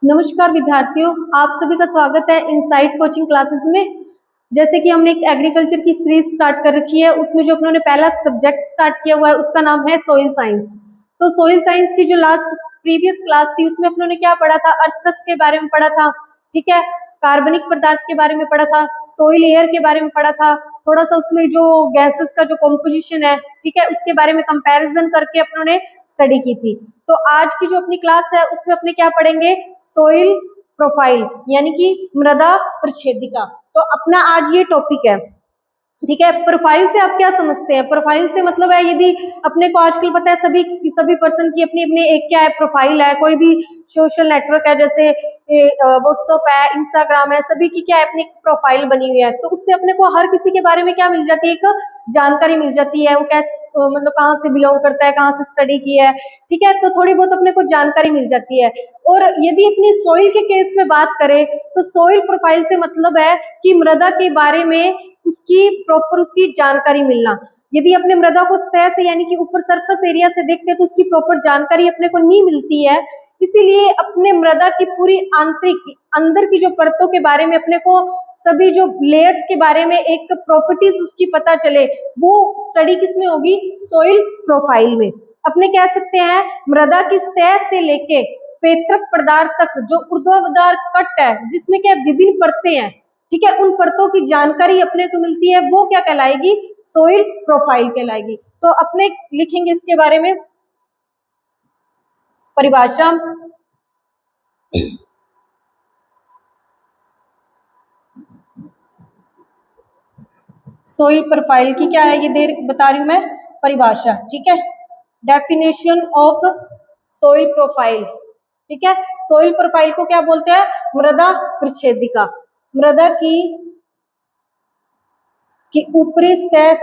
नमस्कार विद्यार्थियों, आप सभी का स्वागत है इनसाइट कोचिंग क्लासेस में। जैसे कि हमने एक एग्रीकल्चर की सीरीज स्टार्ट कर रखी है, उसमें जो अपनों ने पहला सब्जेक्ट स्टार्ट किया हुआ है उसका नाम है सोइल साइंस। तो सोइल साइंस की जो लास्ट प्रीवियस क्लास थी उसमें अपनों ने क्या पढ़ा था, अर्थ क्रस्ट के बारे में पढ़ा था, ठीक है, कार्बनिक पदार्थ के बारे में पढ़ा था, सोइल एयर के बारे में पढ़ा था, थोड़ा सा उसमें जो गैसेस का जो कॉम्पोजिशन है, ठीक है, उसके बारे में कंपैरिजन करके अपनों ने स्टडी की थी। तो आज की जो अपनी क्लास है उसमें अपने क्या पढ़ेंगे, सोइल प्रोफाइल यानी कि मृदा प्रक्षेदिका। तो अपना आज ये टॉपिक है, ठीक है। प्रोफाइल से आप क्या समझते हैं? प्रोफाइल से मतलब है, यदि अपने को आजकल पता है सभी पर्सन की अपनी अपनी एक क्या है, प्रोफाइल है। कोई भी सोशल नेटवर्क है, जैसे व्हाट्सएप है, इंस्टाग्राम है, सभी की क्या है, अपनी प्रोफाइल बनी हुई है। तो उससे अपने को हर किसी के बारे में क्या मिल जाती है, एक जानकारी मिल जाती है। वो कैसे मतलब कहाँ से बिलोंग करता है, कहाँ से स्टडी की है, ठीक है, तो थोड़ी बहुत अपने को जानकारी मिल जाती है। और यदि अपनी सोइल के केस में बात करें तो सोइल प्रोफाइल से मतलब है कि मृदा के बारे में उसकी प्रॉपर उसकी जानकारी मिलना। यदि अपने मृदा को सतह से यानी कि ऊपर सरफेस एरिया से देखते हैं तो उसकी प्रॉपर जानकारी अपने को नहीं मिलती है। इसीलिए अपने मृदा की पूरी आंतरिक अंदर की जो परतों के बारे में अपने को सभी जो लेयर्स के बारे में एक प्रॉपर्टीज उसकी पता चले, वो स्टडी किसमें होगी, सोइल प्रोफाइल में। अपने कह सकते हैं मृदा की सतह से लेके पेत्रक पदार्थ तक जो ऊर्ध्वाधर कट है, जिसमें क्या विभिन्न परतें हैं, ठीक है, उन परतों की जानकारी अपने को मिलती है, वो क्या कहलाएगी, सोइल प्रोफाइल कहलाएगी। तो अपने लिखेंगे इसके बारे में परिभाषा। सोइल प्रोफाइल की क्या है, ये देर बता रही हूं मैं, परिभाषा, ठीक है। डेफिनेशन ऑफ सोइल प्रोफाइल, ठीक है। सोइल प्रोफाइल को क्या बोलते हैं, मृदा प्रक्षेदिका। मृदा की ऊपरी सतह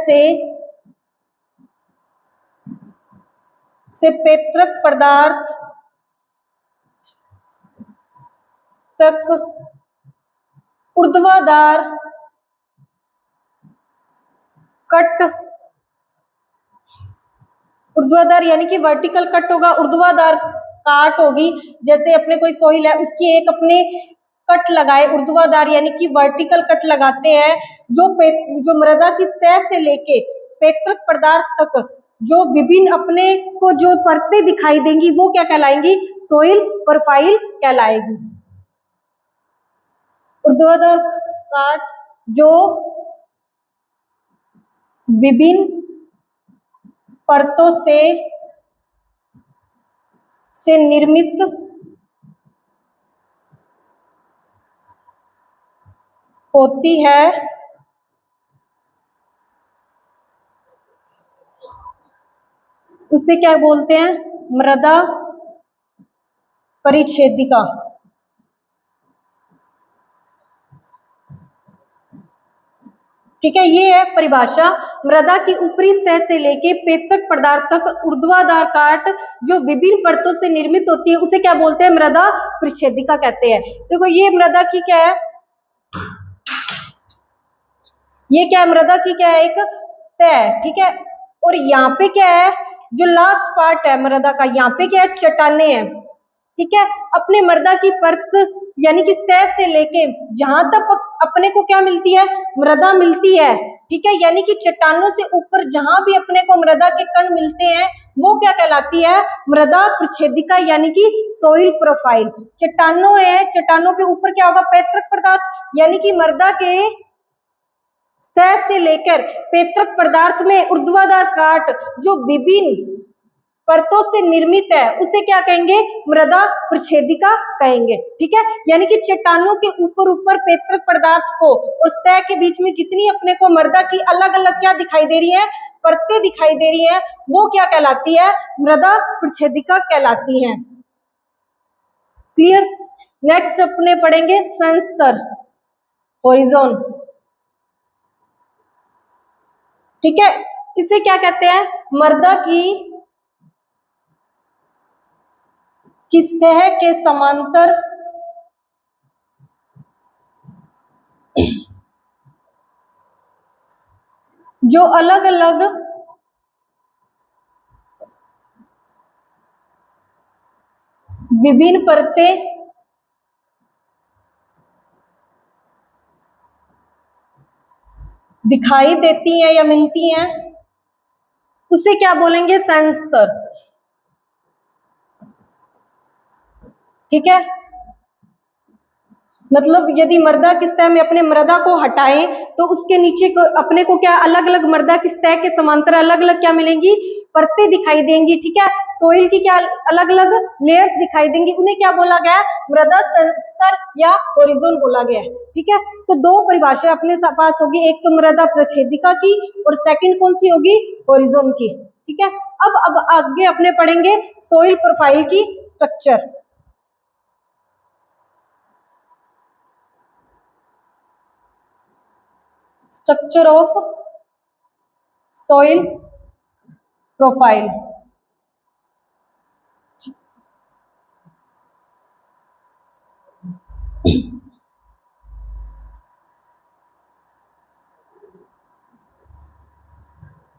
से पेत्रक पदार्थ तक ऊर्ध्वाधर कट, ऊर्ध्वाधर यानी कि वर्टिकल कट होगा, ऊर्ध्वाधर काट होगी। जैसे अपने कोई सोइल है उसकी एक अपने कट लगाए, ऊर्ध्वाधर यानी कि वर्टिकल कट लगाते हैं, जो मृदा की सतह से लेके पेत्रक पदार्थ तक जो विभिन्न अपने को जो परतें दिखाई देंगी वो क्या कहलाएंगी, सोइल प्रोफाइल कहलाएगी। ऊर्ध्वाधर काट जो विभिन्न परतों से निर्मित होती है, उसे क्या बोलते हैं, मृदा परिच्छेदिका। ठीक है, ये है परिभाषा। मृदा की ऊपरी सतह से लेके पेत्रक पदार्थ तक ऊर्ध्वाधर काट जो विभिन्न परतों से निर्मित होती है उसे क्या बोलते हैं, मृदा परिच्छेदिका कहते हैं। देखो ये मृदा की क्या है, ये क्या है, मृदा की क्या है, एक सतह है, ठीक है। और यहाँ पे क्या है, जो लास्ट पार्ट है मृदा का, यहाँ पे क्या है, चट्टाने हैं, ठीक है। अपने मृदा की परत यानी कि सतह से लेके जहां तक अपने को क्या मिलती है, मृदा मिलती है, ठीक है, यानी कि चट्टानों से ऊपर जहां भी अपने को मृदा के कण मिलते हैं वो क्या कहलाती है, मृदा प्रक्षेदिका यानी कि सोइल प्रोफाइल। चट्टानों है, चट्टानों के ऊपर क्या होगा, पेत्रक पदार्थ यानी कि मृदा के सतह से लेकर पेत्रक पदार्थ में ऊर्ध्वाधर काट जो विभिन्न परतों से निर्मित है उसे क्या कहेंगे, मृदा प्रक्षेदिका कहेंगे, ठीक है। यानी कि चट्टानों के ऊपर ऊपर पेत्रक पदार्थ को और सतह के बीच में जितनी अपने को मृदा की अलग अलग क्या दिखाई दे रही है, परतें दिखाई दे रही है, वो क्या कहलाती है, मृदा प्रक्षेदिका कहलाती है। क्लियर। नेक्स्ट अपने पढ़ेंगे संस्तर, होरिजोन, ठीक है। इसे क्या कहते हैं, मृदा की सतह के समांतर जो अलग अलग विभिन्न परतें दिखाई देती हैं या मिलती हैं उसे क्या बोलेंगे? सेंसर। ठीक है, मतलब यदि मृदा की सतह में अपने मृदा को हटाएं तो उसके नीचे को अपने को क्या अलग अलग मृदा की सतह के समांतर अलग अलग क्या मिलेंगी? परतें दिखाई देंगी। ठीक है, सोइल की क्या अलग अलग लेयर्स दिखाई देंगी, उन्हें क्या बोला गया? मृदा स्तर या होरिजोन बोला गया है। ठीक है, तो दो परिभाषा अपने पास होगी, एक तो मृदा प्रच्छेदिका की और सेकंड कौन सी होगी? होरिजोन की। ठीक है, अब आगे अपने पढ़ेंगे सोइल प्रोफाइल की structure. Structure of soil profile।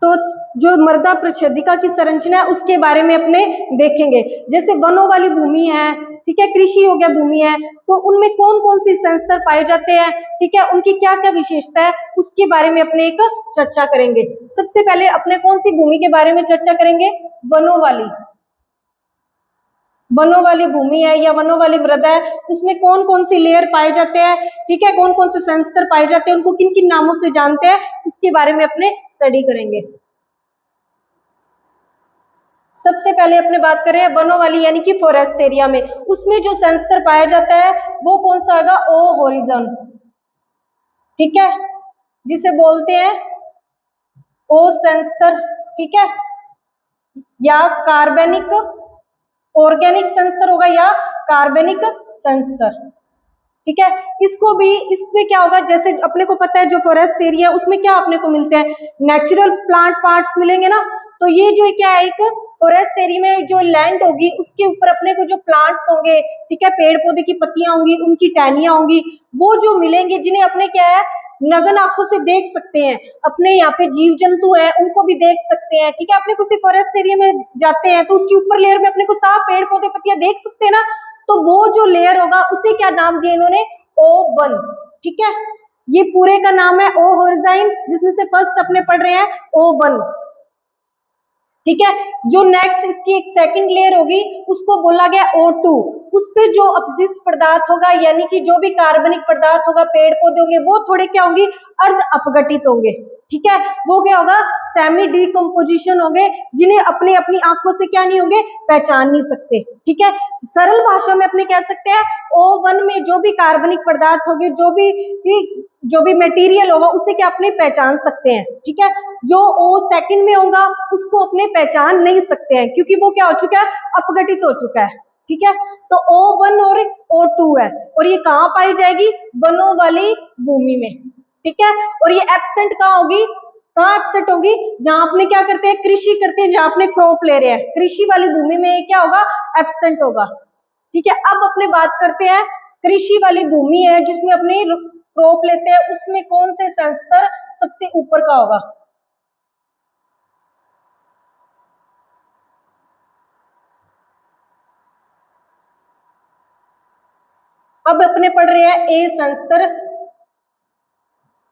तो जो मृदा प्रच्छेदिका की संरचना है उसके बारे में अपने देखेंगे। जैसे वनों वाली भूमि है, ठीक है, कृषि हो गया भूमि है, तो उनमें कौन कौन सी सेंसर पाए जाते हैं, ठीक है, उनकी क्या क्या विशेषता है, उसके बारे में अपने एक चर्चा करेंगे। सबसे पहले अपने कौन सी भूमि के बारे में चर्चा करेंगे? वनों वाली। वनों वाली भूमि है या वनों वाली मृदा है, उसमें कौन कौन सी लेयर पाए जाते हैं, ठीक है, कौन कौन से सेंसर पाए जाते हैं, उनको किन किन नामों से जानते हैं, उसके बारे में अपने स्टडी करेंगे। सबसे पहले अपने बात करें वनों वाली यानी कि फॉरेस्ट एरिया में, उसमें जो सेंसर पाया जाता है वो कौन सा होगा? ओ होरिजन। ठीक है, जिसे बोलते हैं ओ सेंसर। ठीक है, या कार्बनिक ऑर्गेनिक सेंसर होगा या कार्बनिक सेंसर। ठीक है, इसको भी इसमें क्या होगा, जैसे अपने को पता है जो फॉरेस्ट एरिया उसमें क्या अपने को मिलते हैं? नेचुरल प्लांट पार्ट्स मिलेंगे ना। तो ये जो क्या है, एक फॉरेस्ट एरिया में जो लैंड होगी उसके ऊपर अपने को जो प्लांट्स होंगे, ठीक है, पेड़ पौधे की पत्तियां होंगी, उनकी टहनियां होंगी, वो जो मिलेंगे जिन्हें अपने क्या है नगन आंखों से देख सकते हैं। अपने यहाँ पे जीव जंतु है उनको भी देख सकते हैं। ठीक है, अपने किसी फॉरेस्ट एरिया में जाते हैं तो उसके ऊपर लेयर में अपने को साफ पेड़ पौधे पत्तियां देख सकते हैं ना, तो वो जो लेयर होगा उसे क्या नाम दिया इन्होंने? O1। ठीक है, ये पूरे का नाम है ओ होरिजाइन, जिसमें से फर्स्ट अपने पढ़ रहे हैं O1। ठीक है, जो नेक्स्ट इसकी एक सेकंड लेयर होगी उसको बोला गया O2। उस पे जो अपशिष्ट पदार्थ होगा यानी कि जो भी कार्बनिक पदार्थ होगा, पेड़ पौधे होंगे, वो थोड़े क्या होंगे? अर्ध अपघटित होंगे। ठीक है, वो क्या होगा? सेमी डिकम्पोजिशन होंगे, जिन्हें अपने अपनी आंखों से क्या नहीं होंगे? पहचान नहीं सकते। ठीक है, सरल भाषा में अपने कह सकते हैं O1 में जो भी कार्बनिक पदार्थ होंगे, जो भी मटेरियल होगा उसे क्या अपने पहचान सकते हैं। ठीक है, जो O सेकंड में होगा उसको अपने पहचान नहीं सकते हैं क्योंकि वो क्या हो चुका है? अपघटित हो चुका है। ठीक है, तो O1 और O2 है और ये कहाँ पाई जाएगी? वनों वाली भूमि में। ठीक है, और ये एब्सेंट कहाँ होगी? कहाँ एब्सेंट होगी? जहां अपने क्या करते हैं? कृषि करते हैं, जहां अपने क्रॉप ले रहे हैं, कृषि वाली भूमि में क्या होगा? एब्सेंट होगा। ठीक है, अब अपने बात करते हैं कृषि वाली भूमि है जिसमें अपने क्रॉप लेते हैं, उसमें कौन से सेंसर सबसे ऊपर का होगा? अब अपने पढ़ रहे हैं ए सेंसर।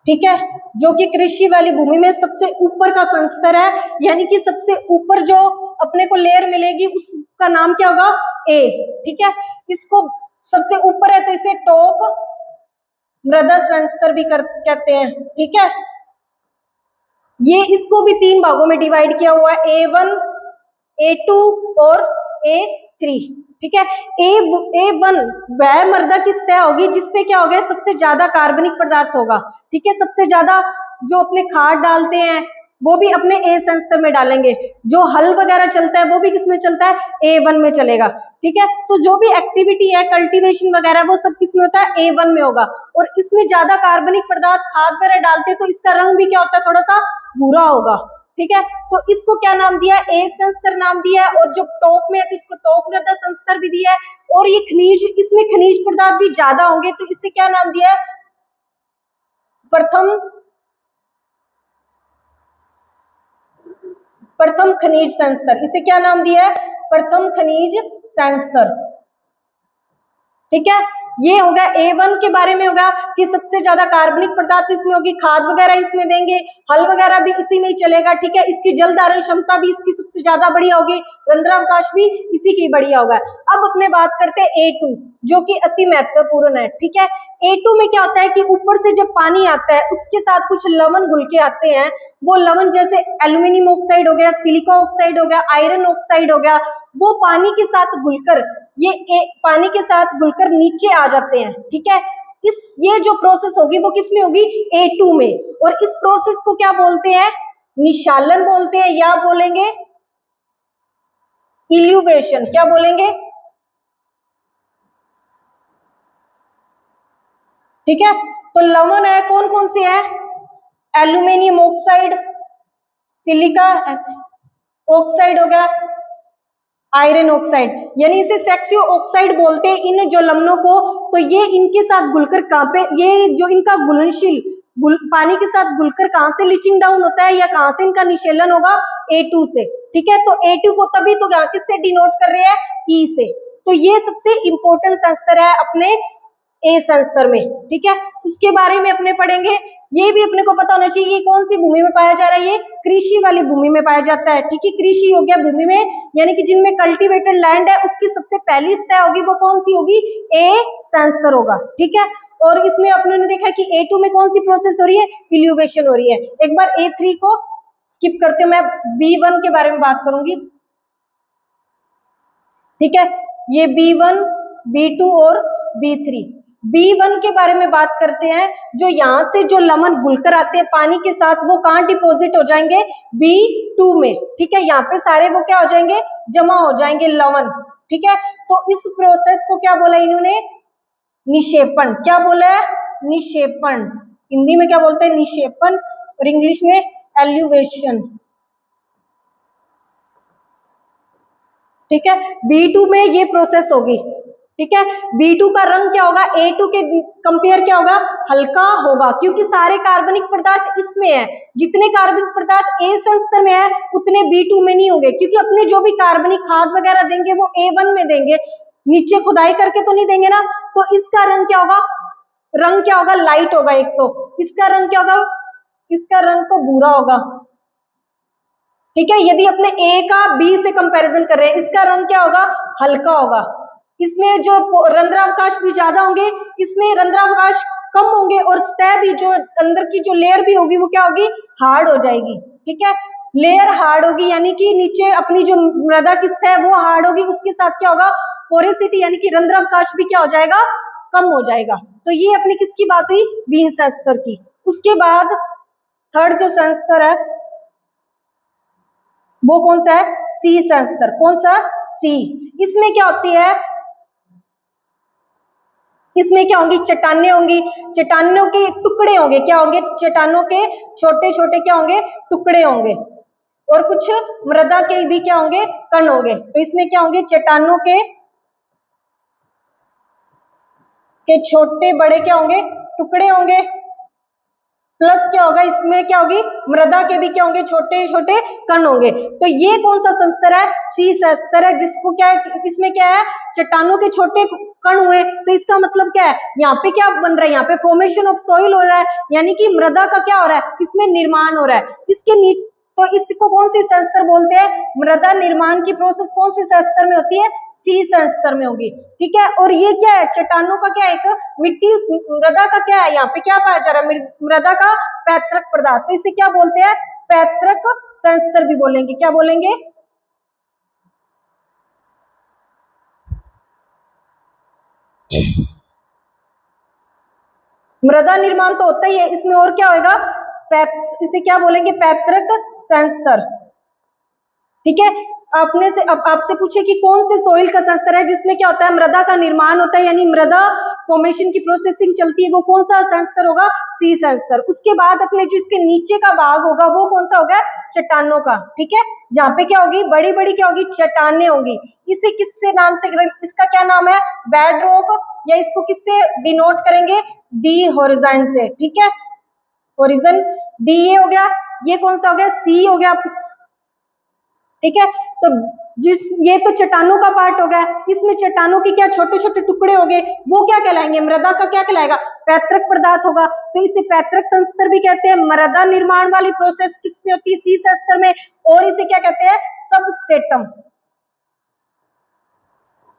ठीक है, जो कि कृषि वाली भूमि में सबसे ऊपर का सेंसर है, यानी कि सबसे ऊपर जो अपने को लेयर मिलेगी उसका नाम क्या होगा? ए। ठीक है, इसको सबसे ऊपर है तो इसे टॉप मृदा सेंसर भी कहते हैं। ठीक है, ये इसको भी तीन भागों में डिवाइड किया हुआ है, A1, A2 और A3। ठीक है, A1 वह मृदा की सतह होगी जिसपे क्या होगा? सबसे ज्यादा कार्बनिक पदार्थ होगा। ठीक है, सबसे ज्यादा जो अपने खाद डालते हैं वो भी अपने ए सेंसर में डालेंगे, जो हल वगैरह चलता है वो भी किसमें चलता है? A1 में चलेगा। ठीक है, तो जो भी एक्टिविटी है कल्टीवेशन वगैरह वो सब किसमें होता है? A1 में होगा। और इसमें ज्यादा कार्बनिक पदार्थ खाद वगैरह डालते हैं तो इसका रंग भी क्या होता है? थोड़ा सा भूरा होगा। ठीक है, तो इसको क्या नाम दिया? ए सेंसर नाम दिया है। और जो टॉप में है तो इसको टॉप मृदा सेंसर भी दिया है। और ये खनिज, इसमें खनिज पदार्थ भी ज्यादा होंगे तो इसे क्या नाम दिया है? प्रथम खनिज सेंसर। इसे क्या नाम दिया है? प्रथम खनिज सेंसर। ठीक है, ये हो गया A1 के बारे में होगा कि सबसे ज्यादा कार्बनिक पदार्थ इसमें होगी, खाद वगैरह इसमें देंगे, हल वगैरह भी इसी में ही चलेगा, ठीक है। इसकी जल धारण क्षमता भी इसकी सबसे ज्यादा बढ़िया होगी, रंध्रावकाश भी इसी की बढ़िया होगा। अब अपने बात करते हैं A2 जो कि अति महत्वपूर्ण है, ठीक है। A2 में क्या होता है कि ऊपर से जब पानी आता है उसके साथ कुछ लवण घुल के आते हैं, वो लवण जैसे एल्यूमिनियम ऑक्साइड हो गया, सिलिका ऑक्साइड हो गया, आयरन ऑक्साइड हो गया, वो पानी के साथ घुलकर पानी के साथ घुलकर नीचे आ जाते हैं, ठीक है। ये जो प्रोसेस होगी वो किसमें होगी, A2 में। और इस प्रोसेस को क्या बोलते हैं, निशालन बोलते हैं, या बोलेंगे इल्यूवेशन। क्या बोलेंगे, ठीक है। तो लवण है, कौन कौन से है, एल्यूमिनियम ऑक्साइड, सिलिका ऑक्साइड हो गया, आयरन ऑक्साइड, यानी इसे सेक्सियो ऑक्साइड बोलते हैं इन जो लवणों को। तो ये इनके साथ घुलकर कहां पे, ये जो इनका घुलनशील पानी के साथ घुलकर कहां से लीचिंग डाउन होता है या कहां से इनका निशेलन होगा, A2 से, ठीक है। तो A2 को तभी तो यहाँ किससे डिनोट कर रहे हैं, E से। तो ये सबसे इंपॉर्टेंट संस्तर है अपने A संस्तर में, ठीक है। उसके बारे में अपने पढ़ेंगे, ये भी अपने को पता होना चाहिए ये कौन सी भूमि में पाया जा रहा है, ये कृषि वाली भूमि में पाया जाता है, ठीक है। कृषि हो गया भूमि में, यानी कि जिनमें कल्टीवेटेड लैंड है उसकी सबसे पहली सतह होगी वो कौन सी होगी, A संस्तर होगा, ठीक है। और इसमें अपने ने देखा कि A2 में कौन सी प्रोसेस हो रही है, इल्यूवेशन हो रही है। एक बार A3 को स्किप करते हुए मैं B1 के बारे में बात करूंगी, ठीक है। ये B1, B2 और B3। B1 के बारे में बात करते हैं, जो यहाँ से जो लवण घुलकर आते हैं पानी के साथ वो कहाँ डिपोजिट हो जाएंगे, B2 में, ठीक है। यहाँ पे सारे वो क्या हो जाएंगे, जमा हो जाएंगे लवण, ठीक है। तो इस प्रोसेस को क्या बोला इन्होंने, निक्षेपण। क्या बोला है, निक्षेपण। हिंदी में क्या बोलते हैं, निक्षेपण, और इंग्लिश में एल्यूवेशन, ठीक है। B2 में ये प्रोसेस होगी, ठीक है। B2 का रंग क्या होगा, A2 के कंपेयर क्या होगा, हल्का होगा, क्योंकि सारे कार्बनिक पदार्थ इसमें है। जितने कार्बनिक पदार्थ A संस्तर में है उतने B2 में नहीं होंगे, क्योंकि अपने जो भी कार्बनिक खाद वगैरह देंगे वो A1 में देंगे, नीचे खुदाई करके तो नहीं देंगे ना। तो इसका रंग क्या होगा, रंग क्या होगा, लाइट होगा। एक तो इसका रंग क्या होगा, इसका रंग तो भूरा होगा, ठीक है। यदि अपने A का B से कंपैरिजन कर रहे हैं, इसका रंग क्या होगा, हल्का होगा। इसमें जो रंध्रावकाश भी ज्यादा होंगे, इसमें रंध्रावकाश कम होंगे, और सतह भी जो अंदर की जो लेयर भी होगी वो क्या होगी, हार्ड हो जाएगी, ठीक है। लेयर हार्ड होगी, यानी कि नीचे अपनी जो मृदा की सतह वो हार्ड होगी, उसके साथ क्या होगा, पोरेसिटी यानी कि रंध्रावकाश भी क्या हो जाएगा, कम हो जाएगा। तो ये अपनी किसकी बात हुई, B संस्तर की। उसके बाद थर्ड जो संस्तर है वो कौन सा है, C संस्तर। कौन सा, C। इसमें क्या होती है, इसमें क्या होंगी, चट्टानें होंगी, चट्टानों के टुकड़े होंगे, क्या होंगे, चट्टानों के छोटे छोटे क्या होंगे, टुकड़े होंगे, और कुछ मृदा के भी क्या होंगे, कण होंगे। तो इसमें क्या होंगे, चट्टानों के छोटे बड़े क्या होंगे, टुकड़े होंगे, प्लस क्या होगा, इसमें क्या होगी, मृदा के भी क्या होंगे, छोटे छोटे कण होंगे। तो ये कौन सा संस्तर है, C संस्तर है, जिसको क्या है, इसमें क्या है, चट्टानों के छोटे कण हुए। तो इसका मतलब क्या है, यहाँ पे क्या बन रहा है, यहाँ पे फॉर्मेशन ऑफ सॉइल हो रहा है, यानी कि मृदा का क्या हो रहा है, इसमें निर्माण हो रहा है। इसके तो इसको कौन सी संस्तर बोलते हैं, मृदा निर्माण की प्रोसेस कौन सी संस्तर में होती है, C संस्तर में होगी, ठीक है। और ये क्या है, चट्टानों का क्या है, एक मिट्टी, मृदा का क्या है, यहाँ पे क्या पाया जा रहा है, मृदा का पैतृक पदार्थ। तो इसे क्या बोलते हैं, पैतृक संस्तर भी बोलेंगे। क्या बोलेंगे, मृदा निर्माण तो होता ही है, इसमें और क्या होगा, इसे क्या बोलेंगे, पैतृक संस्तर, ठीक है। आपने से आपसे पूछे कि कौन से सोइल का संस्तर है जिसमें क्या होता है, मृदा का निर्माण होता है, यानी मृदा फॉर्मेशन की प्रोसेसिंग चलती है, वो कौन सा संस्तर होगा, C संस्तर। उसके बाद अपने जो इसके नीचे का भाग होगा वो कौन सा होगा, चट्टानों का, ठीक है। जहाँ पे क्या होगी, बड़ी बड़ी क्या होगी, चट्टानें होंगी। इसे किससे नाम से, इसका क्या नाम है, बेड रॉक, या इसको किससे डिनोट करेंगे, D होरिज़न से, ठीक है। होरिज़न D ये हो गया, ये कौन सा हो गया, C हो गया, ठीक है। तो ये तो चट्टानों का पार्ट हो गया, इसमें चट्टानों के क्या छोटे छोटे टुकड़े हो गए, वो क्या कहलाएंगे, मृदा का क्या कहलाएगा, पैतृक पदार्थ होगा। तो इसे पैतृक संस्तर भी कहते हैं। मृदा निर्माण वाली प्रोसेस किसमें होती है, सी संस्तर में, और इसे क्या कहते हैं, सबस्ट्रेटम,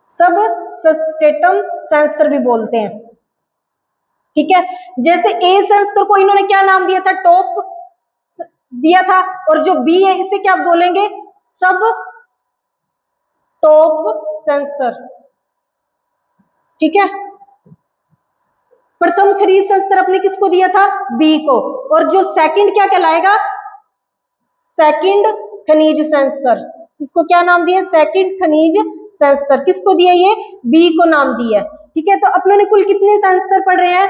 सबस्ट्रेटम संस्तर भी बोलते हैं। ठीक है। जैसे ए संस्तर को इन्होंने क्या नाम दिया था, टॉप दिया था, और जो बी है इसे क्या बोलेंगे, सब टॉप संस्तर। ठीक है। प्रथम खनिज संस्तर अपने किसको दिया था, बी को, और जो सेकंड क्या कहलाएगा, सेकंड खनिज संस्तर, इसको क्या नाम दिया, सेकंड खनिज संस्तर, किसको दिया, ये बी को नाम दिया। ठीक है। तो अपनों ने कुल कितने संस्तर पढ़ रहे हैं,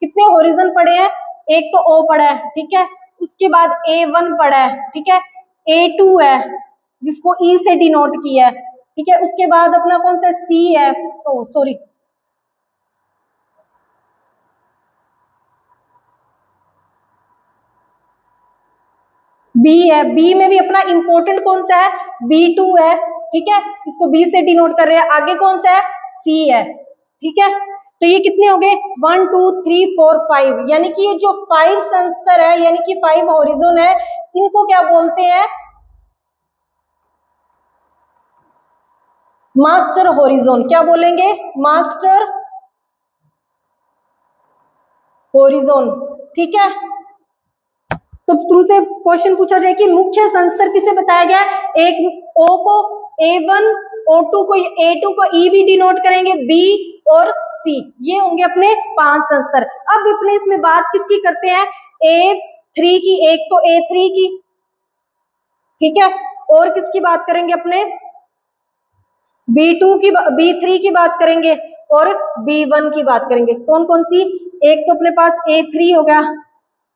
कितने होरिजन पढ़े हैं, एक तो ओ पढ़ा है, ठीक है, उसके बाद A1 पढ़ा है, ठीक है, A2 है जिसको E से डिनोट किया है, ठीक है, उसके बाद अपना कौन सा C है, ओ सॉरी B है, B में भी अपना इंपॉर्टेंट कौन सा है, B2 है, ठीक है, इसको B से डिनोट कर रहे हैं, आगे कौन सा है, C है। ठीक है। तो ये कितने हो गए, 1 2 3 4 5, यानी कि ये जो 5 संस्तर है, यानी कि 5 होरिजोन है, इनको क्या बोलते हैं, मास्टर होरिजोन। क्या बोलेंगे, मास्टर होरिजोन। ठीक है। तो तुमसे क्वेश्चन पूछा जाए कि मुख्य संस्तर किसे बताया गया है, एक O को A1, O2 को A2 को E भी डिनोट करेंगे, B और C, ये होंगे अपने 5 संस्तर। अब अपने इसमें बात किसकी करते हैं, A3 की, एक तो A3 की, ठीक है, और किसकी बात करेंगे अपने, B2 की, B3 की बात करेंगे, और B1 की बात करेंगे। कौन कौन सी, एक तो अपने पास A3 हो गया,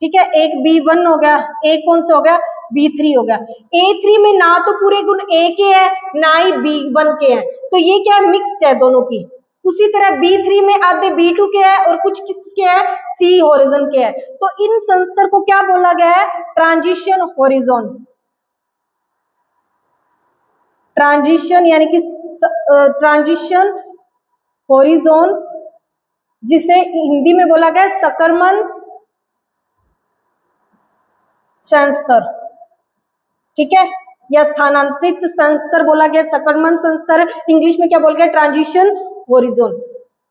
ठीक है, एक B1 हो गया, एक कौन सा हो गया, B3 हो गया। A3 में ना तो पूरे गुण A के हैं, ना ही B1 के हैं, तो ये क्या है, मिक्स्ड है दोनों की। उसी तरह B3 में आधे B2 के हैं और कुछ किसके हैं, C होरिजन के हैं। तो इन संस्तर को क्या बोला गया है, ट्रांजिशन होरिजोन। ट्रांजिशन यानी कि ट्रांजिशन होरिजोन, जिसे हिंदी में बोला गया सकर्मण संस्तर, ठीक है, या स्थानांतरित संस्तर बोला गया, सकर्मण संस्तर, इंग्लिश में क्या बोल गया, ट्रांजिशन होरिजोन।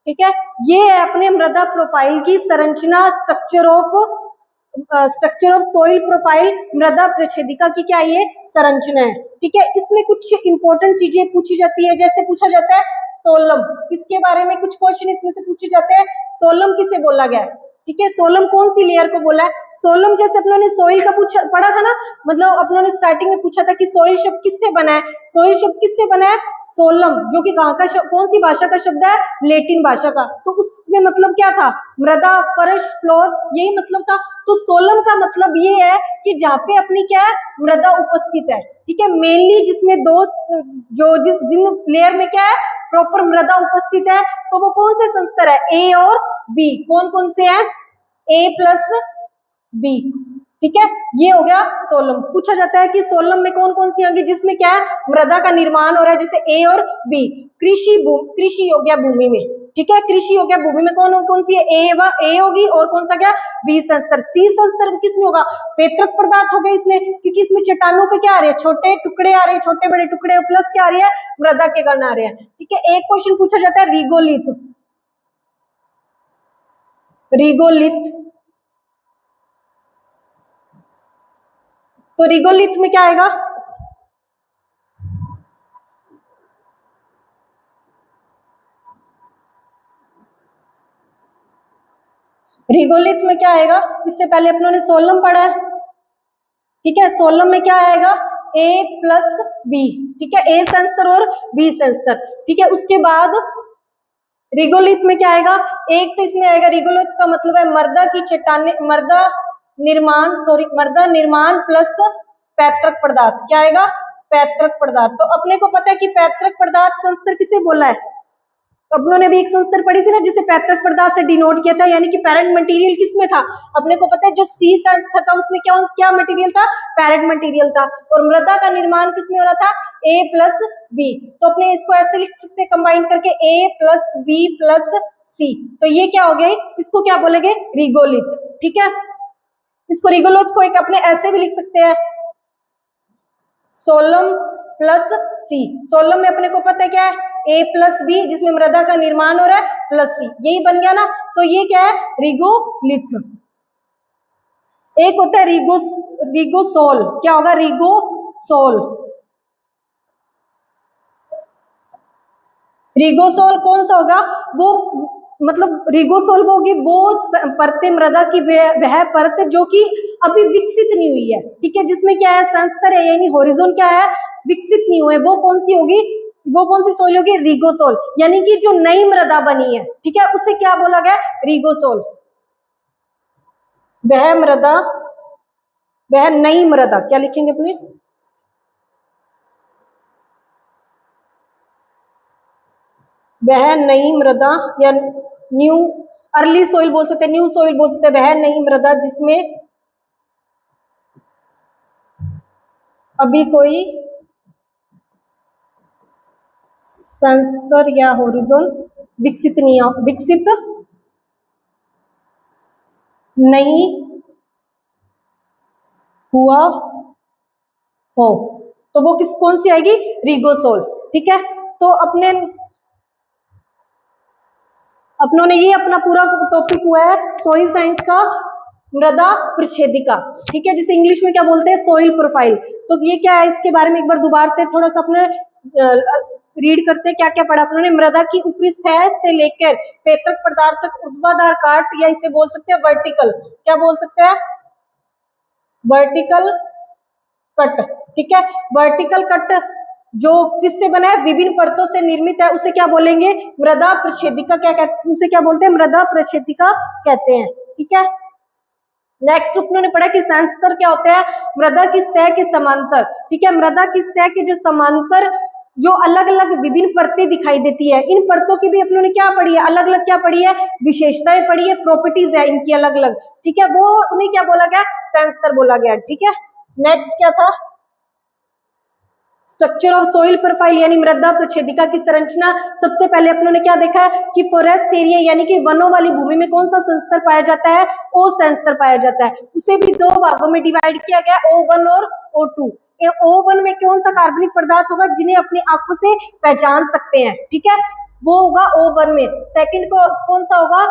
ठीक है। ये है अपने मृदा प्रोफाइल की संरचना, स्ट्रक्चर ऑफ सोइल प्रोफाइल, मृदा प्रच्छेदिका की क्या ये संरचना है। ठीक है। इसमें कुछ इंपॉर्टेंट चीजें पूछी जाती है, जैसे पूछा जाता है सोलम, इसके बारे में कुछ क्वेश्चन इसमें से पूछे जाते हैं, सोलम किसे बोला गया है, ठीक है, सोलम कौन सी लेयर को बोला है, सोलम जैसे अपनों ने सोइल का पढ़ा था ना, मतलब अपनों ने स्टार्टिंग में पूछा था कि सोइल शब्द किससे बना है, सोइल शब्द किससे बना है, सोलम, जो कि कहाँ का कौन सी भाषा का शब्द है, लेटिन भाषा का। तो उसमें मतलब क्या था, मृदा, फर्श, फ्लोर, यही मतलब था। तो सोलम का मतलब ये है कि जहाँ पे अपनी क्या है, मृदा उपस्थित है, ठीक है, मेनली जिसमें दो जिन लेयर में क्या है, प्रॉपर मृदा उपस्थित है, तो वो कौन से संस्तर है, ए और बी, कौन कौन से हैं, ए प्लस बी, ठीक है, ये हो गया सोलम। पूछा जाता है कि सोलम में कौन कौन सी होंगी, जिसमें क्या है, मृदा का निर्माण हो रहा है, जैसे ए और बी। कृषि हो गया भूमि में, ठीक है, कृषि हो गया भूमि में कौन कौन सी है, ए होगी, और कौन सा क्या, बी संस्तर। सी संस्तर किसमें होगा, पैतृक पदार्थ हो गए इसमें, क्योंकि इसमें चट्टानों के क्या आ रहे हैं, छोटे टुकड़े आ रहे हैं, छोटे बड़े टुकड़े, प्लस क्या आ रही है, मृदा के कण आ रहे हैं। ठीक है। एक क्वेश्चन पूछा जाता है रिगोलिथ, तो रिगोलिथ में क्या आएगा, रिगोलिथ में क्या आएगा, इससे पहले अपनों ने सोलम पढ़ा है, ठीक है, सोलम में क्या आएगा, ए प्लस बी, ठीक है, ए संस्तर और बी संस्तर, ठीक है। उसके बाद रिगोलिथ में क्या आएगा, एक तो इसमें आएगा, रिगोलिथ का मतलब है मृदा की चट्टाने, मृदा निर्माण प्लस पैतृक पदार्थ, क्या आएगा, पैतृक पदार्थ। तो अपने को पता है कि पैतृक पदार्थ संस्तर किसे बोला है, अपनों ने भी एक संस्तर पढ़ी थी ना जिसे पैतृक पदार्थ से डिनोट किया था, यानी कि पैरेंट मटेरियल किसमें था, अपने को पता है जो सी संस्तर था उसमें क्या मटेरियल था, पैरेंट मटेरियल था। और मृदा का निर्माण किसमें हो रहा था, ए प्लस बी। तो अपने इसको ऐसे लिख सकते हैं कंबाइन करके ए प्लस बी प्लस सी। तो ये क्या हो गया, इसको क्या बोलेंगे, रिगोलिथ। ठीक है, इसको रिगोलिथ को एक अपने ऐसे भी लिख सकते हैं, सोलम प्लस सी। सोलम में अपने को पता है क्या है, ए प्लस बी, जिसमें मृदा का निर्माण हो रहा है, प्लस सी, यही बन गया ना। तो ये क्या है, रिगोलिथ। एक होता है रिगोसोल, क्या होगा, रिगोसोल। रिगोसोल कौन सा होगा, वो मतलब रिगोसोल होगी वो परतें मृदा की वह परत जो कि अभी विकसित नहीं हुई है। ठीक है, जिसमें क्या है, संस्तर है, यानी होरिजोन क्या है, विकसित नहीं हुए, वो कौन सी होगी, वो कौन सी सोल होगी, रिगोसोल, यानी कि जो नई मृदा बनी है। ठीक है, उसे क्या बोला गया, रिगोसोल। वह मृदा, वह नई मृदा, क्या लिखेंगे अपने, वह नई मृदा, या न्यू अर्ली सोइल बोल सकते हैं, न्यू सोइल बोल सकते हैं, वह नई मृदा जिसमें अभी कोई संस्तर या होरिजोन विकसित नहीं हुआ हो, तो वो कौन सी आएगी, रिगोसोल। ठीक है, तो अपनों ने ये अपना पूरा टॉपिक हुआ है सोइल साइंस का, मृदा प्रच्छेदिका। ठीक है, जिसे इंग्लिश में क्या बोलते हैं, सोइल प्रोफाइल। तो ये क्या है, इसके बारे में एक बार दोबारा से थोड़ा सा अपने रीड करते हैं, क्या क्या पढ़ा अपने, मृदा की ऊपरी सतह से लेकर पैतृक पदार्थ तक ऊर्ध्वाधर काट, या इसे बोल सकते हैं वर्टिकल, क्या बोल सकते हैं, वर्टिकल कट। ठीक है, वर्टिकल कट जो किससे बना है, विभिन्न परतों से निर्मित है, उसे क्या बोलेंगे, मृदा प्रच्छेदिका। क्या कहते हैं, उसे क्या बोलते हैं, मृदा प्रच्छेदिका कहते हैं। ठीक है, नेक्स्ट उन्होंने पढ़ा कि संस्तर क्या होता है, मृदा की सतह के समांतर। ठीक है, मृदा की सतह के जो समांतर जो अलग अलग विभिन्न परतें दिखाई देती है, इन परतों की भी अपनों ने क्या पढ़ी है, अलग अलग क्या पढ़ी है, विशेषताएं पढ़ी है, प्रॉपर्टीज है इनकी अलग अलग। ठीक है, वो उन्हें क्या बोला गया, संस्तर बोला गया। ठीक है, नेक्स्ट क्या था, स्ट्रक्चर ऑफ सोइल प्रोफाइल, यानी मृदा प्रच्छेदिका की संरचना। सबसे पहले अपनों ने क्या देखा है कि फॉरेस्ट एरिया यानी कि वनों वाली भूमि में कौन सा संस्तर पाया जाता है, ओ संस्तर पाया जाता है। उसे भी दो भागों में डिवाइड किया गया, O1 और O2। O1 में कौन सा कार्बनिक पदार्थ होगा जिन्हें अपनी आंखों से पहचान सकते हैं, ठीक है, वो होगा O1 में। सेकंड को कौन सा होगा,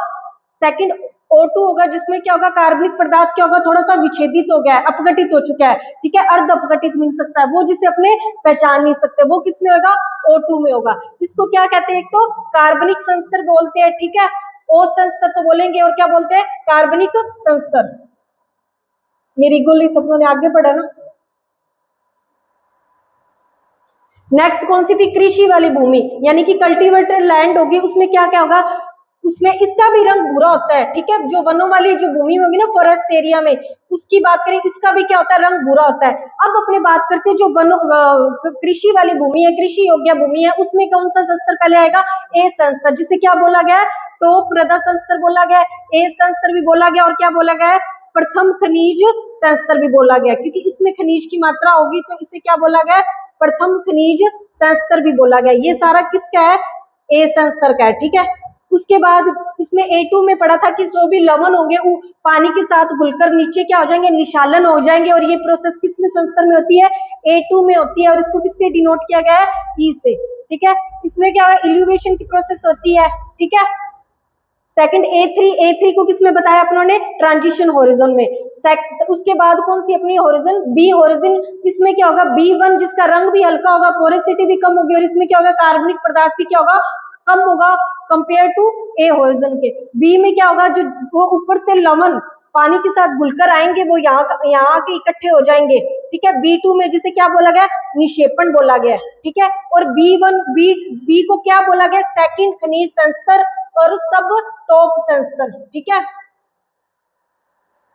सेकंड O2 होगा, जिसमें क्या होगा, कार्बनिक पदार्थ क्या होगा, थोड़ा सा विच्छेदित हो गया है, अपघटित हो चुका है। ठीक है, अर्ध अपघटित मिल सकता है, वो जिसे अपने पहचान नहीं सकते, वो किसमें होगा, O2 में होगा। इसको क्या कहते हैं, एक तो कार्बनिक संस्तर बोलते हैं। ठीक है, O संस्तर तो बोलेंगे, और क्या बोलते हैं, कार्बनिक संस्तर। मेरी गोली सब लोगों ने आगे पढ़ा ना। नेक्स्ट कौन सी थी, कृषि वाली भूमि, यानी कि कल्टीवेटेड लैंड होगी, उसमें क्या क्या होगा, उसमें इसका भी रंग भूरा होता है। ठीक है, जो वनों वाली जो भूमि होगी ना फॉरेस्ट एरिया में, उसकी बात करें, इसका भी क्या होता है, रंग भूरा होता है। अब अपने बात करते हैं जो कृषि वाली भूमि है, कृषि योग्य भूमि है, उसमें कौन सा संस्तर पहले आएगा, ए संस्तर, जिसे क्या बोला गया है, टॉप मृदा संस्तर बोला गया है, ए संस्तर भी बोला गया, और क्या बोला गया है, प्रथम खनिज संस्तर भी बोला गया, क्योंकि इसमें खनिज की मात्रा होगी, तो इसे क्या बोला गया, प्रथम खनिज संस्तर भी बोला गया। ये सारा किसका है, ए संस्तर का है। ठीक है, उसके बाद इसमें A2 में पढ़ा था कि जो भी लवण होंगे वो पानी के साथ घुलकर नीचे क्या हो जाएंगे, निशालन हो जाएंगे, और ये प्रोसेस किसमें संस्तर में होती है, A2 में होती है, और इसको किससे डिनोट किया गया है, ई से। ठीक है, इसमें क्या है, इल्यूवेशन की प्रोसेस होती है। ठीक है, सेकंड A3 को किसमें बताया अपनों ने, ट्रांजिशन होरिजन में। उसके बाद कौन सी अपनी होरिजन, बी होरिजन, इसमें क्या होगा, B1, जिसका रंग भी हल्का होगा, पोरेसिटी भी कम होगी, और इसमें क्या होगा, कार्बनिक पदार्थ भी क्या होगा, कम होगा कंपेयर टू ए होरिजन के। बी में क्या होगा, जो वो ऊपर से लवण पानी के साथ घुलकर आएंगे, वो यहाँ के इकट्ठे हो जाएंगे। ठीक है, B2 में जिसे क्या बोला गया, निक्षेपण बोला गया। ठीक है, और बी को क्या बोला गया, सेकंड खनिज संस्तर, और सब टॉप संस्तर। ठीक है,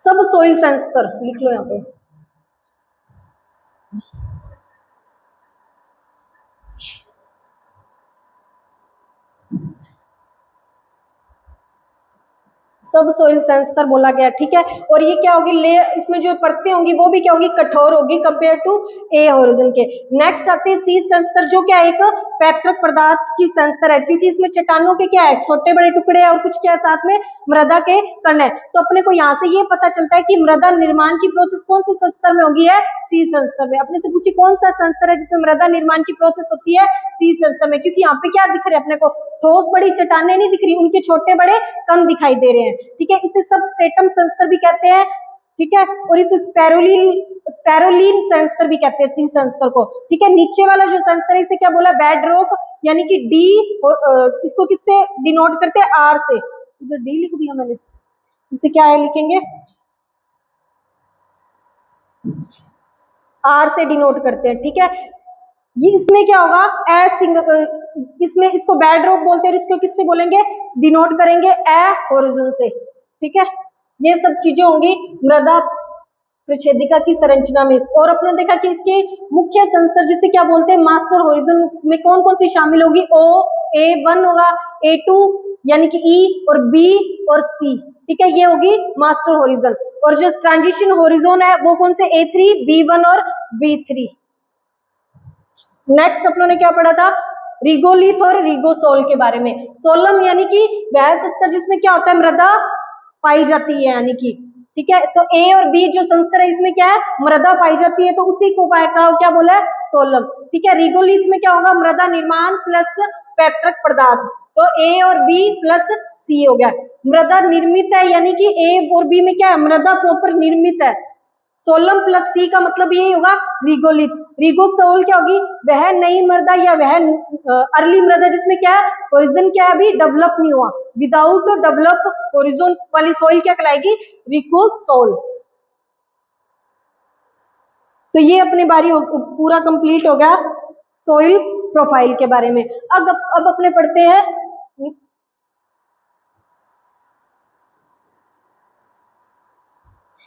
सब सोइल संस्तर लिख लो यहाँ पे। सब सोइल सेंसर बोला गया, ठीक है। और ये क्या होगी, ले इसमें जो परतें होंगी वो भी क्या होगी, कठोर होगी कंपेयर टू ए होरिजन के। नेक्स्ट आते हैं सी सेंसर, जो क्या एक पैतृक पदार्थ की सेंसर है, क्योंकि इसमें चट्टानों के क्या है, छोटे बड़े टुकड़े हैं और कुछ क्या है साथ में मृदा के कण है। तो अपने को यहाँ से ये पता चलता है कि मृदा निर्माण की प्रोसेस कौन से सेंसर में होगी, है सी सेंसर में। अपने से पूछे कौन सा सेंसर है जिसमें मृदा निर्माण की प्रोसेस होती है, सी सेंसर में, क्योंकि यहाँ पे क्या दिख रहे हैं अपने को, ठोस बड़ी चट्टानें नहीं दिख रही, उनके छोटे बड़े कण दिखाई दे रहे हैं, ठीक है। इसे सबस्ट्रेटम सेंसर भी कहते हैं, ठीक है। और इसे स्पैरोलीन सेंसर भी कहते हैं सी सेंसर को, ठीक है। नीचे वाला जो सेंसर है इसे क्या बोला, बेड रॉक, यानी कि डी, इसको किससे डिनोट करते हैं, आर से। इधर डी लिख दिया मैंने, इसे क्या है लिखेंगे, आर से डिनोट करते हैं, ठीक है। ये इसमें क्या होगा, इसमें इसको बेड रॉक बोलते हैं, इसको किससे बोलेंगे, डिनोट करेंगे ए होरिजोन से, ठीक है। ये सब चीजें होंगी मृदा प्रच्छेदिका की संरचना में। और अपने देखा कि इसके मुख्य सेंसर जिसे क्या बोलते हैं, मास्टर होरिजोन में कौन कौन सी शामिल होगी, ओ, A1 होगा, A2 यानी कि E और B और C, ठीक है, ये होगी मास्टर होरिजोन। और जो ट्रांजिशन होरिजोन है वो कौन से, A3, B1 और B3। नेक्स्ट अपनों ने क्या पढ़ा था, रिगोलिथ और रिगोसोल के बारे में। सोलम यानी कि वह संस्तर जिसमें क्या होता है, मृदा पाई जाती है, यानी कि, ठीक है। तो ए और बी जो संस्तर है इसमें क्या है, मृदा पाई जाती है, तो उसी को क्या बोला है, सोलम, ठीक है। रिगोलिथ में क्या होगा, मृदा निर्माण प्लस पैतृक पदार्थ, तो ए और बी प्लस सी हो गया। मृदा निर्मित है, यानी कि ए और बी में क्या है, मृदा प्रॉपर निर्मित है। सोलम प्लस सी का मतलब यही होगा रिगोलिथ। रिगोसोल क्या होगी, वह नई मृदा या वह अर्ली मृदा जिसमें क्या है, होरिजन क्या है, अभी डेवलप नहीं हुआ। विदाउट डेवलप होरिजोन वाली सोइल क्या कहलाएगी, रिगोसोल। तो ये अपनी बारी पूरा कंप्लीट हो गया सोइल प्रोफाइल के बारे में। अब अपने पढ़ते हैं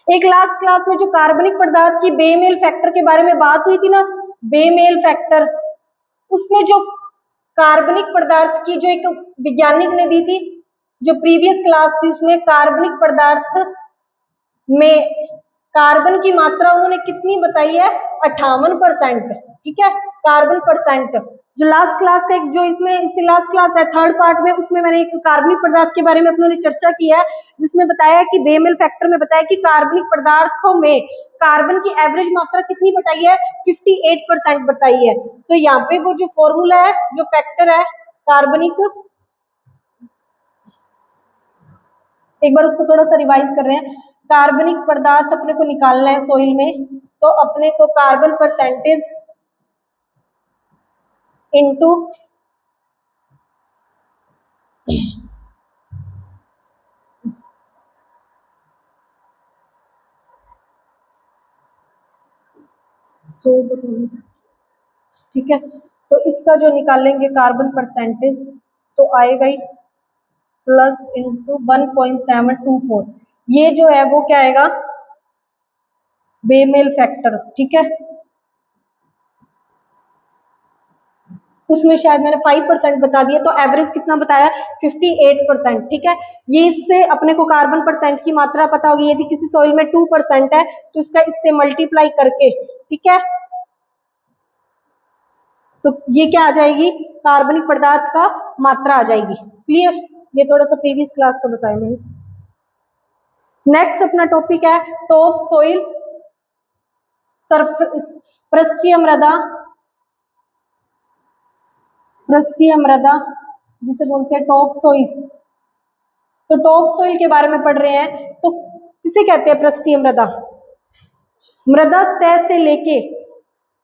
एक लास्ट क्लास में जो कार्बनिक पदार्थ की बेमेल फैक्टर के बारे में बात हुई थी ना, बेमेल फैक्टर, उसमें जो कार्बनिक पदार्थ की जो एक वैज्ञानिक ने दी थी, जो प्रीवियस क्लास थी उसमें कार्बनिक पदार्थ में कार्बन की मात्रा उन्होंने कितनी बताई है, 58%, ठीक है, कार्बन परसेंट। जो लास्ट क्लास का एक जो इसमें इसी लास्ट क्लास है थर्ड पार्ट में, उसमें मैंने एक कार्बनिक पदार्थ के बारे में अपने चर्चा की है, जिसमें बताया कि बेमेल फैक्टर में बताया कि कार्बनिक पदार्थों में कार्बन की एवरेज मात्रा कितनी बताई है, 58% बताई है। तो यहाँ पे वो जो फॉर्मूला है, जो फैक्टर है कार्बनिक, एक बार उसको थोड़ा सा रिवाइज कर रहे हैं। कार्बनिक पदार्थ अपने को निकालना है सोइल में, तो अपने को कार्बन परसेंटेज इनटू ठीक है। तो इसका जो निकालेंगे कार्बन परसेंटेज तो आएगा ही प्लस इंटू 1.724, ये जो है वो क्या आएगा, बेमेल फैक्टर, ठीक है। उसमें शायद मैंने 5% बता दिया, तो एवरेज कितना बताया, 58%, ठीक है। ये इससे अपने को कार्बन परसेंट की मात्रा पता होगी, यदि किसी सॉइल में 2% है तो इसका इससे मल्टीप्लाई करके, ठीक है, तो ये क्या आ जाएगी, कार्बनिक पदार्थ का मात्रा आ जाएगी। क्लियर, ये थोड़ा सा प्रीवियस क्लास का बताया मैंने। नेक्स्ट अपना टॉपिक है टॉप सोइल सरफेस, पृष्ठीय मृदा, पृष्ठीय मृदा जिसे बोलते हैं टॉप सोइल। तो टॉप सोइल के बारे में पढ़ रहे हैं, तो किसे कहते हैं पृष्ठीय मृदा, मृदा सतह से लेके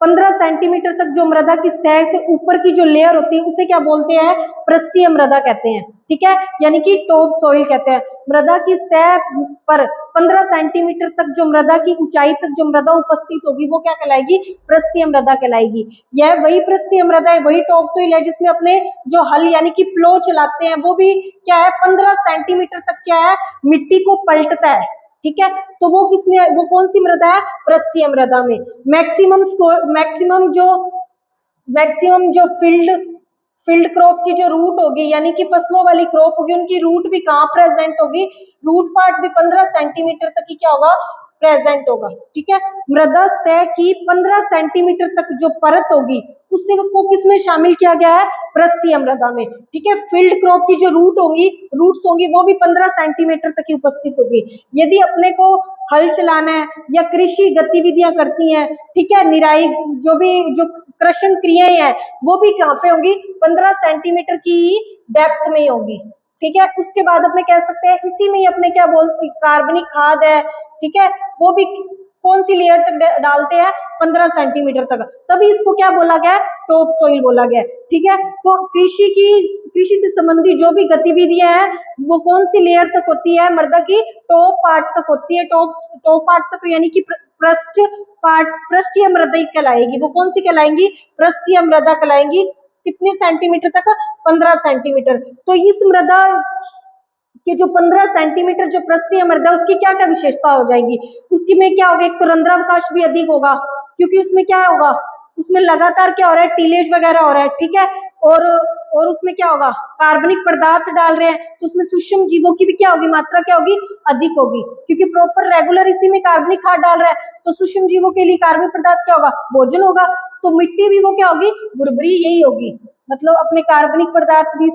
15 सेंटीमीटर तक जो मृदा की सतह से ऊपर की जो लेयर होती है उसे क्या बोलते हैं, पृष्ठीय मृदा कहते हैं, ठीक है, यानी कि टॉप सोइल कहते हैं। मृदा की सतह पर 15 सेंटीमीटर तक जो मृदा की ऊंचाई तक जो मृदा उपस्थित होगी वो क्या कहलाएगी, पृष्ठीय मृदा कहलाएगी। यह वही पृष्ठीय मृदा है, वही टॉप सोइल है जिसमें अपने जो हल यानी कि प्लो चलाते हैं वो भी क्या है, 15 सेंटीमीटर तक क्या है, मिट्टी को पलटता है, ठीक है। तो वो किसमें, वो कौन सी मृदा है, पृष्ठीय मृदा में। मैक्सिमम फील्ड क्रॉप की जो रूट होगी यानी कि फसलों वाली क्रॉप होगी, उनकी रूट भी कहाँ प्रेजेंट होगी, रूट पार्ट भी 15 सेंटीमीटर तक की क्या होगा, प्रेजेंट होगा। ठीक है, मृदा सतह की 15 सेंटीमीटर तक जो परत होगी उससे को किसमें शामिल किया गया है, पृष्ठीय मृदा में। ठीक है, फील्ड क्रॉप की जो रूट होंगी, रूट्स होंगी, वो भी 15 सेंटीमीटर तक की उपस्थित होगी। यदि अपने को हल चलाना है या कृषि गतिविधियां करती हैं, ठीक है, निराई जो कृषि क्रियाएं हैं वो भी कहाँ पे होंगी, 15 सेंटीमीटर की डेप्थ में ही होगी। ठीक है, उसके बाद अपने कह सकते हैं इसी में ही अपने क्या बोलते, कार्बनिक खाद है, ठीक है, वो भी कौन सी लेयर तक डालते हैं, 15 सेंटीमीटर तक, तभी इसको क्या बोला गया, टॉप सॉइल बोला गया। ठीक है, तो कृषि से संबंधित जो भी गतिविधियां हैं वो कौन सी लेयर तक होती है, मृदा की टॉप पार्ट तक होती है। टॉप पार्ट तक यानी कि पृष्ठीय मृदा कहलाएगी। वो कौन सी कहलाएंगी, पृष्ठीय मृदा कहलाएंगी। कितने सेंटीमीटर तक, 15 सेंटीमीटर। तो इस मृदा कि जो 15 सेंटीमीटर जो पृष्ठीय मृदा उसकी क्या क्या विशेषता हो जाएगी, उसकी में क्या होगा, एक तो रंध्रावकाश भी अधिक होगा, क्योंकि उसमें क्या होगा, उसमें लगातार क्या हो रहा है, टीलेज वगैरह हो रहा है। ठीक है, और उसमें क्या होगा, कार्बनिक पदार्थ डाल रहे हैं तो उसमें सूक्ष्म जीवों की भी क्या होगी, मात्रा क्या होगी, अधिक होगी, क्योंकि प्रॉपर रेगुलर इसी में कार्बनिक खाद डाल रहा है तो सूक्ष्म जीवों के लिए कार्बनिक पदार्थ क्या होगा, भोजन होगा। तो मिट्टी भी वो क्या होगी, भुरभुरी यही होगी। मतलब अपने कार्बनिक पदार्थ भी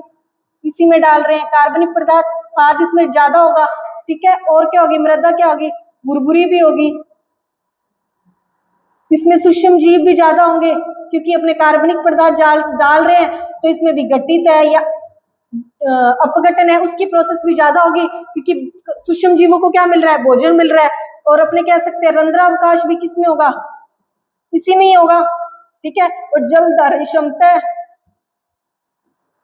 इसी में डाल रहे हैं, कार्बनिक पदार्थ खाद इसमें ज्यादा होगा। ठीक है, और क्या होगी, मृदा क्या होगी, भुरभुरी भी होगी। इसमें सूक्ष्म जीव भी ज्यादा होंगे, क्योंकि अपने कार्बनिक पदार्थ डाल रहे हैं तो इसमें विघटित है या अपघटन है उसकी प्रोसेस भी ज्यादा होगी, क्योंकि सूक्ष्म जीवों को क्या मिल रहा है, भोजन मिल रहा है। और अपने कह सकते हैं रंध्रावकाश भी किसमें होगा, इसी में ही होगा। ठीक है, और जल धारण क्षमता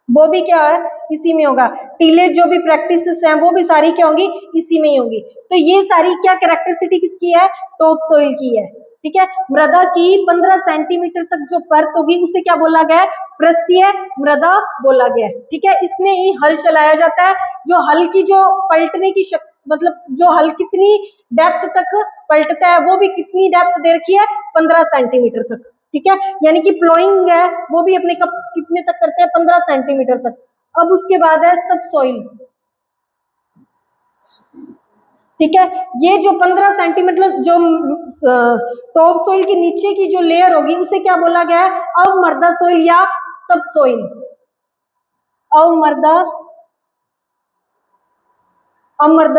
वो भी क्या है, इसी में होगा। टीलेज जो भी प्रैक्टिसेस हैं वो भी सारी क्या होंगी, इसी में ही होंगी। तो ये सारी क्या कैरेक्टरिस्टिक किसकी है, टॉप सोइल की है। ठीक है, मृदा की 15 सेंटीमीटर तक जो परत होगी उसे क्या बोला गया है, पृष्ठीय मृदा बोला गया है। ठीक है, इसमें ही हल चलाया जाता है। जो हल की जो पलटने की शक्ति, मतलब जो हल कितनी डेप्थ तक पलटता है वो भी कितनी डेप्थ दे रखी है, 15 सेंटीमीटर तक। ठीक है, यानी कि प्लॉइंग है वो भी अपने कब कितने तक करते हैं, 15 सेंटीमीटर तक। अब उसके बाद है सब सॉइल। ठीक है, ये जो 15 सेंटीमीटर जो टॉप सॉइल के नीचे की जो लेयर होगी उसे क्या बोला गया है, अवमृदा सॉइल या सब सॉइल। अवमृदा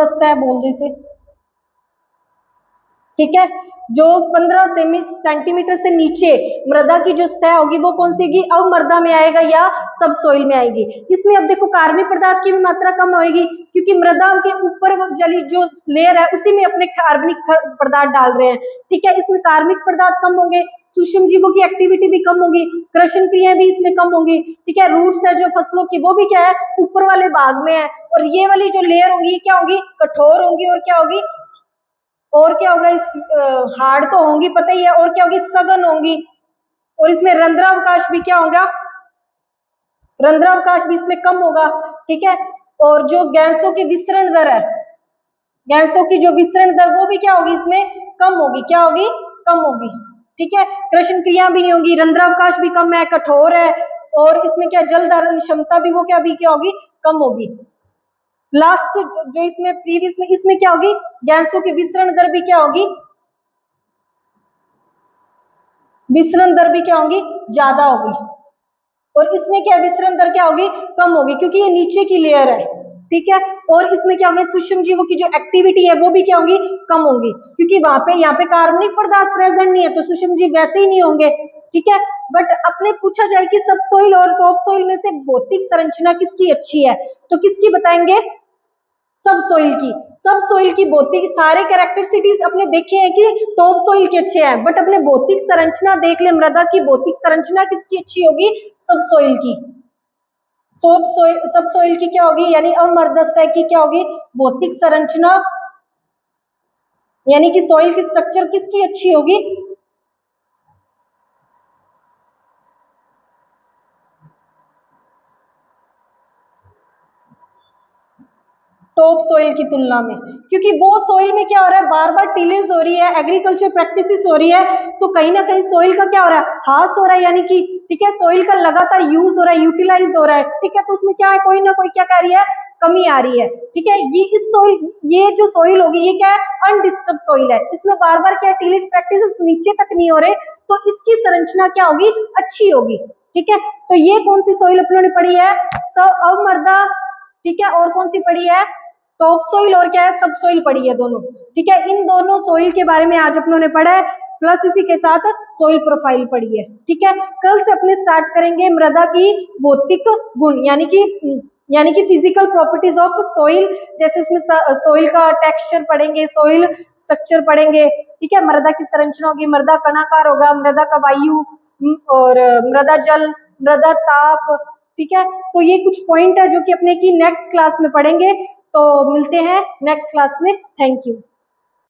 सतह बोल दो इसे। ठीक है, जो 15 सेंटीमीटर से नीचे मृदा की जो सतह होगी वो कौन सी होगी, अवमृदा में आएगा या सब सोइल में आएगी। इसमें अब देखो कार्बनिक पदार्थ की भी मात्रा कम होगी, क्योंकि मृदा के ऊपर जली जो लेयर है उसी में अपने कार्बनिक पदार्थ डाल रहे हैं। ठीक है, इसमें कार्बनिक पदार्थ कम होंगे, सूक्ष्म जीवों की एक्टिविटी भी कम होगी, कृषि क्रियाएं भी इसमें कम होंगी। ठीक है, रूट्स है जो फसलों की वो भी क्या है, ऊपर वाले भाग में है। और ये वाली जो लेयर होगी क्या होगी, कठोर होंगी। और क्या होगी, और क्या होगा, इस हार्ड तो होंगी पता ही है, और क्या होगी, सघन होंगी। और इसमें रंध्रावकाश भी क्या होगा, रंध्रावकाश भी इसमें कम होगा। ठीक है, और जो गैसों की विसरण दर है, गैसों की जो विसरण दर वो भी क्या होगी, इसमें कम होगी। क्या होगी, कम होगी। ठीक है, कृषि क्रिया भी नहीं होगी, रंध्रावकाश भी कम है, कठोर है। और इसमें क्या जल धारण क्षमता भी वो क्या होगी, कम होगी। लास्ट जो इसमें प्रीवियस में इसमें क्या होगी, गैसों की विसरण दर भी क्या होगी, विसरण दर भी क्या होगी, ज्यादा होगी। और इसमें क्या विसरण दर क्या होगी, कम होगी, क्योंकि ये नीचे की लेयर है। ठीक है, और इसमें क्या होगी, सूक्ष्म जीवों की जो एक्टिविटी है वो भी क्या होगी, कम होगी, क्योंकि वहां पे यहाँ पे कार्बनिक पदार्थ प्रेजेंट नहीं है तो सूक्ष्म जीव वैसे ही नहीं होंगे। ठीक है, बट अपने पूछा जाए कि सब सोइल और टॉप सोइल में से भौतिक संरचना किसकी अच्छी है, तो किसकी बताएंगे, सब सोइल की। सब सोइल की भौतिक सारे कैरेक्टरिस्टिक्स अपने देखे हैं कि टॉप सोइल के अच्छे हैं, बट अपने भौतिक संरचना देख ले, मृदा की भौतिक संरचना किसकी अच्छी होगी, सब सोइल की। सब सोइल की क्या होगी, यानी अवमृदा सतह की क्या होगी, भौतिक संरचना, यानी कि सोइल की स्ट्रक्चर किसकी अच्छी होगी, टॉप सोइल की तुलना में। क्योंकि वो सोइल में क्या हो रहा है, बार बार टिलेज हो रही है, एग्रीकल्चर प्रैक्टिसेस हो रही है, तो कहीं ना कहीं सोइल का क्या हो रहा है, हास हो रहा है, यानी कि ठीक है, सॉइल का लगातार यूज हो रहा है, यूटिलाइज हो रहा है, ठीक है, तो उसमें क्या है, कोई ना कोई क्या कर रही है, कमी आ रही है, ठीक है। ये जो सॉइल होगी ये क्या है, अनडिस्टर्ब सॉइल है, इसमें बार बार क्या टिलेज प्रैक्टिसेस नीचे तक नहीं हो रहे, तो इसकी संरचना क्या होगी, अच्छी होगी, ठीक है। तो ये कौन सी सॉइल अपनों ने पढ़ी है, अवमृदा, ठीक है, और कौन सी पढ़ी है, टॉप सॉइल, और क्या है, सब सॉइल पढ़ी है दोनों, ठीक है। इन दोनों सॉइल के बारे में आज अपनों ने पढ़ा है, प्लस इसी के साथ सॉइल प्रोफाइल पढ़ी है, ठीक है। कल से अपने स्टार्ट करेंगे मृदा की भौतिक गुण, यानी कि फिजिकल प्रॉपर्टीज ऑफ सॉइल, जैसे उसमें सॉइल का टेक्सचर पढ़ेंगे, सॉइल स्ट्रक्चर पढ़ेंगे, ठीक है। मृदा की संरचना होगी, मृदा कणाकार होगा, मृदा का वायु और मृदा जल, मृदा ताप, ठीक है। तो ये कुछ पॉइंट है जो कि अपने की नेक्स्ट क्लास में पढ़ेंगे, तो मिलते हैं नेक्स्ट क्लास में। Thank you.